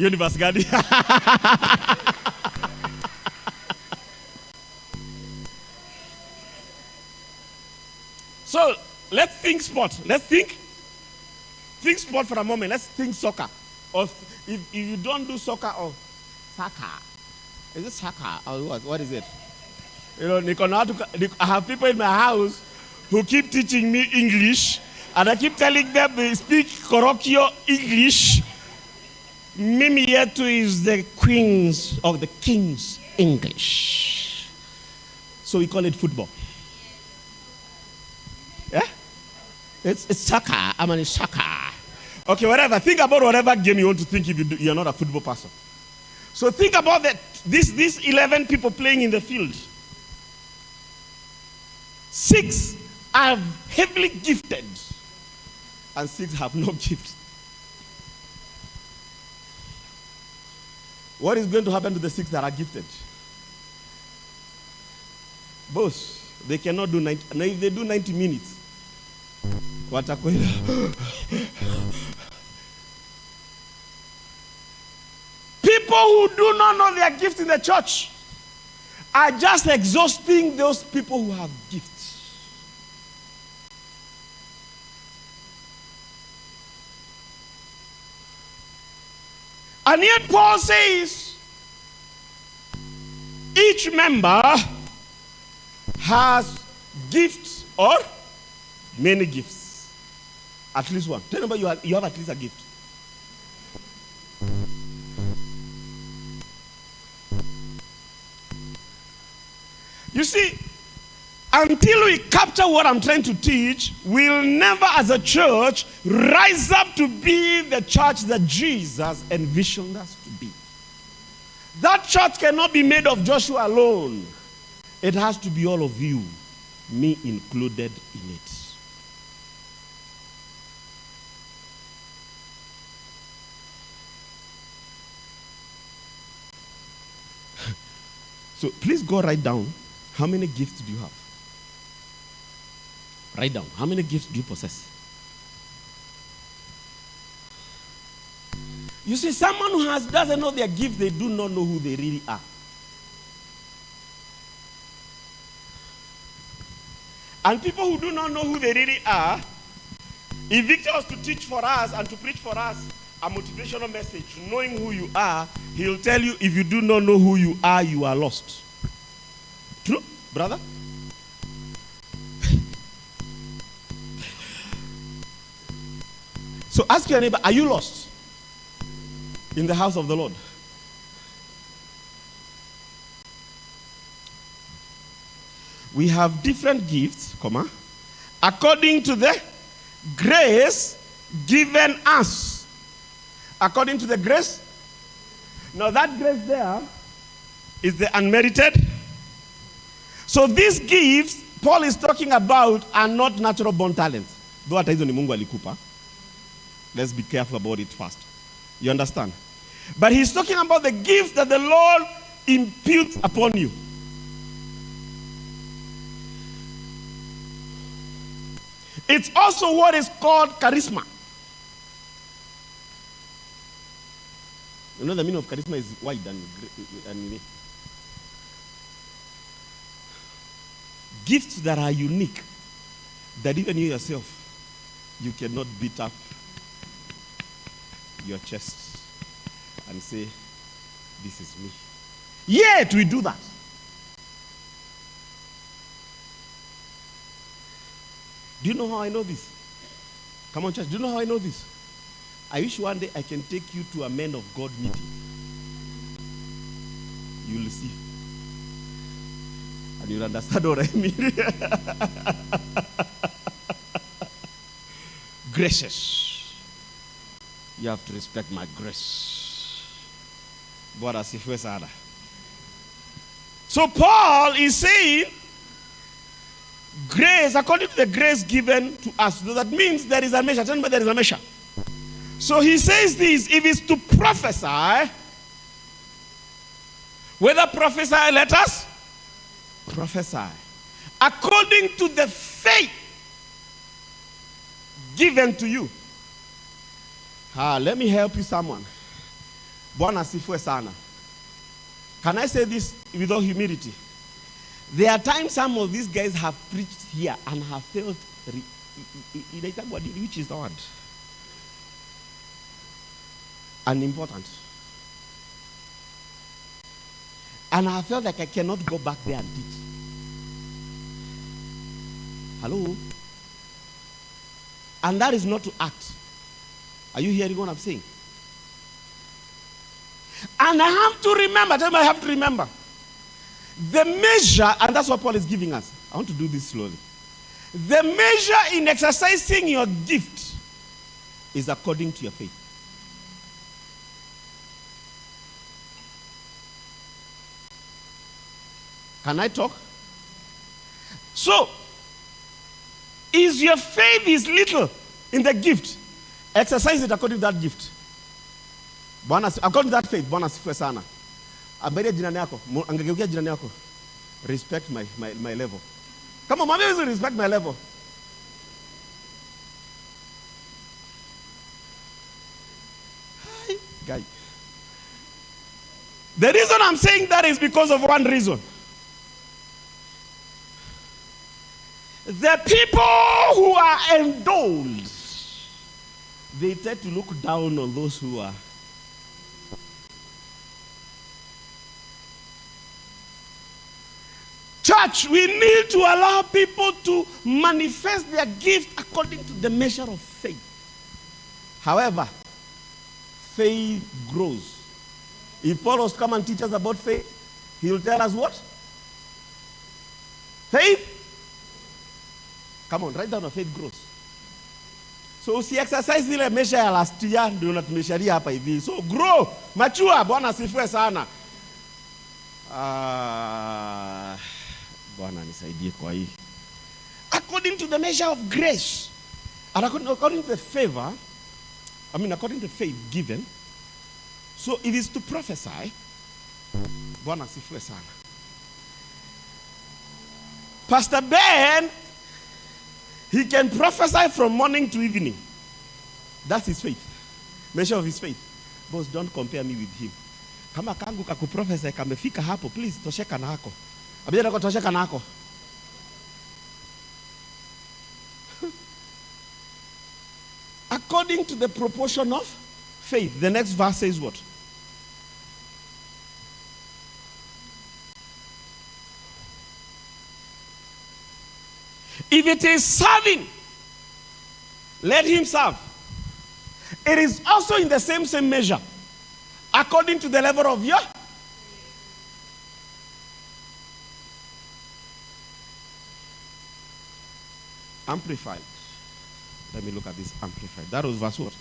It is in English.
Universe Gadi. So let's think sport. Let's think sport for a moment. Let's think soccer. Or if you don't do soccer or soccer, is it soccer or what? What is it? You know, I have people in my house who keep teaching me English, and I keep telling them they speak colloquial English. Mimi Yetu is the queen's or the king's English. So we call it football. Yeah? It's soccer. I mean, it's soccer. Okay, whatever. Think about whatever game you want to think if you're not a football person. So think about that. These 11 people playing in the field. 6 are heavily gifted, and 6 have no gift. What is going to happen to the 6 that are gifted? Both. They cannot do 90. Now, if they do 90 minutes, people who do not know their gift in the church are just exhausting those people who have gifts. And yet Paul says each member has gifts or many gifts. At least one. Tell me, you have at least a gift. You see, until we capture what I'm trying to teach, we'll never as a church rise up to be the church that Jesus envisioned us to be. That church cannot be made of Joshua alone. It has to be all of you, me included in it. So please go write down, how many gifts do you have? Write down, how many gifts do you possess? You see, someone who doesn't know their gift, they do not know who they really are. And people who do not know who they really are, if Victor was to teach for us and to preach for us a motivational message, knowing who you are, he'll tell you, if you do not know who you are lost. True, brother? So ask your neighbor, are you lost in the house of the Lord? We have different gifts, according to the grace given us. According to the grace. Now that grace there is the unmerited. So these gifts Paul is talking about are not natural born talents. Though hata hizo ni Mungu alikupa. Let's be careful about it first. You understand? But he's talking about the gifts that the Lord imputes upon you. It's also what is called charisma. You know the meaning of charisma is wide and gifts that are unique, that even you yourself, you cannot beat up your chest and say, this is me. Yet we do that. Do you know how I know this? Come on, church. Do you know how I know this? I wish one day I can take you to a men of God meeting. You'll see. And you'll understand what I mean. Gracious. You have to respect my grace. So Paul is saying, grace, according to the grace given to us. So that means there is a measure. Tell me there is a measure. So he says this, if it's to prophesy, whether prophesy, let us prophesy. According to the faith given to you. Let me help you, someone. Bwana asifiwe sana. Can I say this with all humility? There are times some of these guys have preached here and have felt, which is the word? Unimportant. And I felt like I cannot go back there and teach. Hello? And that is not to act. Are you hearing what I'm saying? And I have to remember, I have to remember, the measure, and that's what Paul is giving us. I want to do this slowly. The measure in exercising your gift is according to your faith. Can I talk? So, is your faith is little in the gift? Exercise it according to that gift. According to that faith, Bwana asifiwe sana. Abaria jirani yako, angegeukia jirani yako. Respect my level. Come on, mommy, respect my level. Hi, guy. The reason I'm saying that is because of one reason. The people who are endowed, they tend to look down on those who are. Church, we need to allow people to manifest their gift according to the measure of faith. However, faith grows. If Paul was to come and teach us about faith, he will tell us what? Faith? Come on, write down a faith grows. So si exercise ile measure ya last year ndio unatumesharia hapa hivi. So grow, mature, Bwana asifiwe sana. Bwana nisaidie kwa hii. According to the measure of grace, and according to the favor, according to the faith given, so it is to prophesy. Bwana asifiwe sana. Pastor Ben, he can prophesy from morning to evening. That's his faith. Measure of his faith. Boss, don't compare me with him. Kama kangu kakuprophesy kamefika hapo, please tosheka na hako. Abia nako tosheka na hako. According to the proportion of faith. The next verse says what? If it is serving, let him serve. It is also in the same measure, according to the level of your. Amplified. Let me look at this amplified. That was verse what?